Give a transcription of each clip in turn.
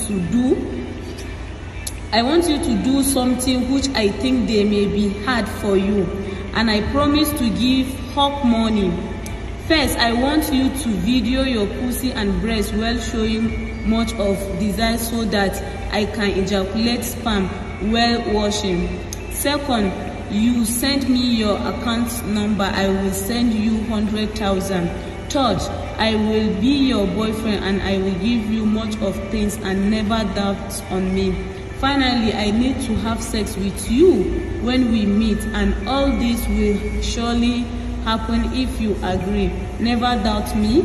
to do something which I think they may be hard for you, and I promise to give hawk money. First, I want you to video your pussy and breast while showing much of desire so that I can ejaculate sperm while washing. Second, you send me your account number, I will send you 100,000. Third, I will be your boyfriend and I will give you much of things and never doubt on me. Finally, I need to have sex with you when we meet, and all this will surely happen if you agree. Never doubt me.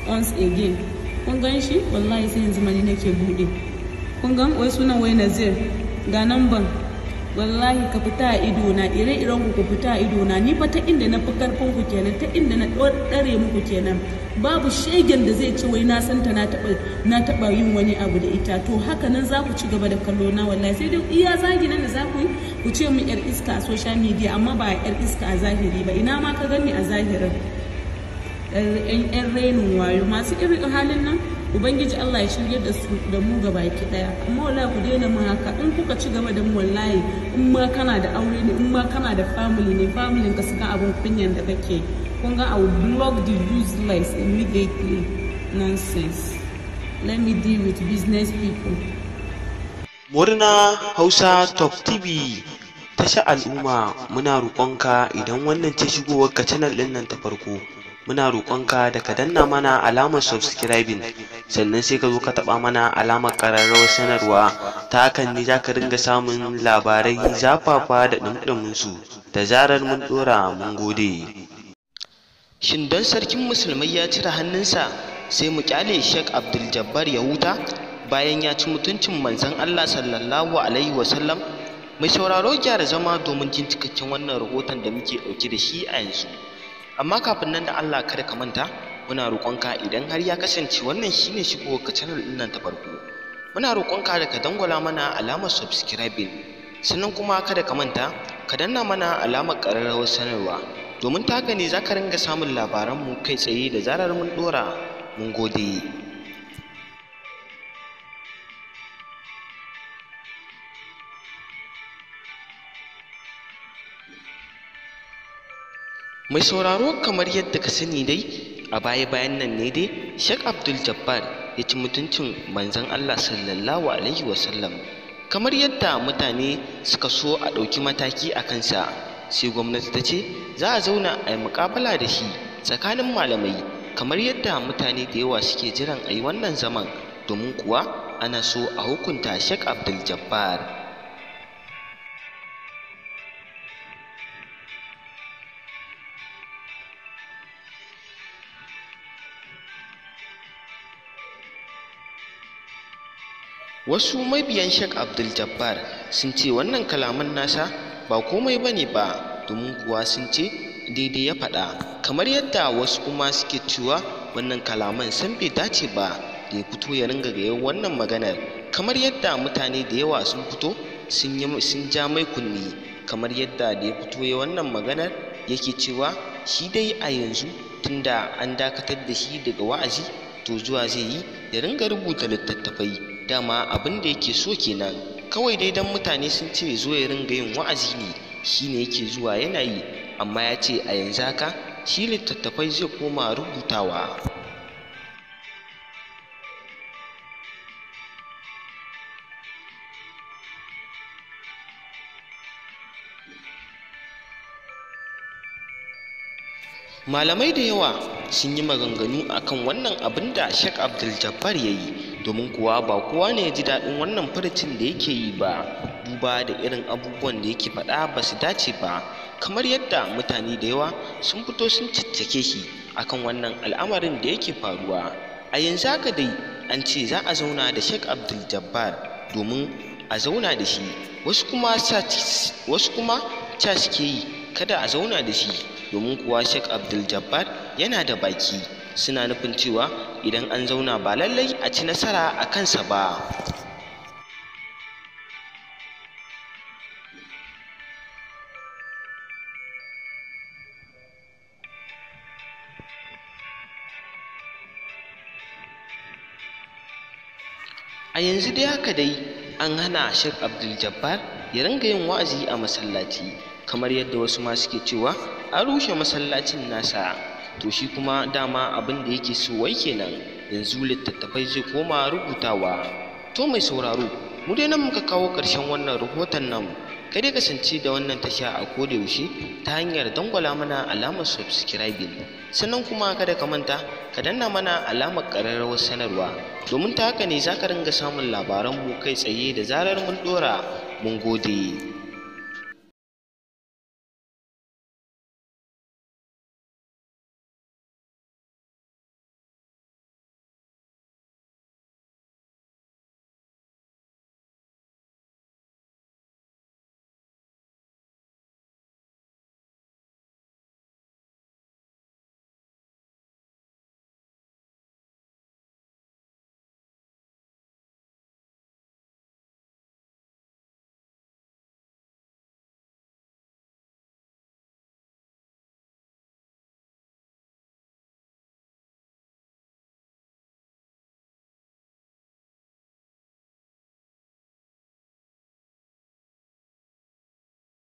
Once again. Kun gan shi? Wallahi sai yanzu mani nake bude. Kun gan wai sunan wai Nazir. Ga namban. Wallahi ka fita a ido na, ire-iren ku fita a ido na. Ni fa ta inda na fi karfin ku kenan, ta inda na dare muku kenan. Babu shegen da zai ce wai na santa na taba yin wani abu da ita. To haka nan za ku ci gaba da kallo na wallahi. Sai dai iya zagi nan da za ku yi ku ce mu yar iska a social media, amma ba yar iska a zahiri ba. Ina ma ka gani a zahirin. Yan rainin wayo masu irin halin nan, Ubangiji Allah ya shirye da mu gaba ki daya. Amma wallahi ku daina mu haka. In kuka ci gaba da mu wallahi, in ma kana da aure ne, in ma kana da family ne, family ka suka abun kunyan da kake. Kun ga I will block the useless immediately. Nonsense. Let me deal with business people. Murna Hausa Top TV. Tasha al'umma, muna roƙonka idan wannan ce shigowar ka channel din nan ta farko, muna roƙonka da ka danna mana alamar subscribing, sannan sai ka zo ka taɓa mana alamar ƙararrawar sanarwa. Ta hakan ne za ka ringa samun labarai zafafa da ɗumɗumin su da zarar mun ɗora. Mun gode. Shin don sarkin musulmai ya cire hannunsa sai mu kyale Sheikh Abdul Jabbar ya huta bayan ya ci mutuncin manzon Allah sallallahu alaihi wasallam? Mai sauraro gyara zama domin jin cikakken wannan rahoton da muke ɗauke da shi a yanzu. Amma kafin nan da Allah kada ka manta, muna roƙonka idan har ya kasance wannan shine shigowar ka channel ɗin nan ta farko, muna roƙonka da ka dangwala mana alamar subscribing, sannan kuma kada ka manta ka danna mana alamar ƙararrawar sanarwa, domin ta haka ne za ka ringa samun labaranmu kai tsaye da zarar mun ɗora. Mun gode. Mai sauraro, kamar yadda ka sani dai, a baya-bayan nan ne dai Sheikh Abdul Jabbar ya ci mutuncin manzon Allah sallallahu alaihi wasallam. Kamar yadda mutane suka so a ɗauki mataki a kansa, sai gwamnati ta ce za a zauna a yi muƙabala da shi tsakanin malamai, kamar yadda mutane da yawa suke jiran a yi wannan zaman, domin kuwa ana so a hukunta Sheikh Abdul Jabbar. Wasu mabiyan Sheikh Abdul Jabbar sun ce wannan kalaman nasa ba komai bane ba, domin kuwa sun ce daidai ya faɗa, kamar yadda wasu kuma suke cewa wannan kalaman san bai dace ba da ya fito ya ringa gayen wannan maganar, kamar yadda mutane da yawa sun fito sun ja mai kunni, kamar yadda da ya fito ya wannan maganar yake cewa shi dai a yanzu tunda an dakatar da shi daga wa'azi, to zuwa zai yi ya ringa rubuta littattafai. Dama abin da yake so kenan, kawai dai dan mutane sun ce zo ya ringa yin wa'azi ne shine yake zuwa yana yi, amma ya ce a yanzu haka shi littattafai zai koma rubutawa. Malamai da yawa sun yi maganganu akan wannan abin da Sheikh Abdul Jabbar ya yi, domin kuwa ba kowa ne ya ji daɗin wannan furucin da yake yi ba, duba da irin abubuwan da yake faɗa ba su dace ba, kamar yadda mutane da yawa sun fito sun ciccike shi akan wannan al'amarin da yake faruwa. A yanzu haka dai an ce za a zauna da Sheikh Abdul Jabbar domin a zauna da shi, wasu kuma ca suke yi kada a zauna da shi, domin kuwa Sheikh Abdul Jabbar yana da baki, suna nufin cewa idan an zauna ba lallai a ci nasara a kansa ba. A yanzu dai haka dai an hana Sheikh Abdul Jabbar ya ringa yin wa'azi a masallaci, kamar yadda wasu ma suke cewa an rushe masallacin nasa. To shi kuma dama abin da yake so wai kenan, yanzu littattafai zai koma rubutawa. To mai sauraro, mu dai nan muka kawo ƙarshen wannan rahoton nan. Kai dai kasance da wannan tasha a koda yaushe ta hanyar dangwala mana alamar subscribing, sannan kuma kada ka manta ka danna mana alamar ƙararrawar sanarwa, domin ta haka ne za ka ringa samun labaranmu kai tsaye da zarar mun ɗora. Mun gode.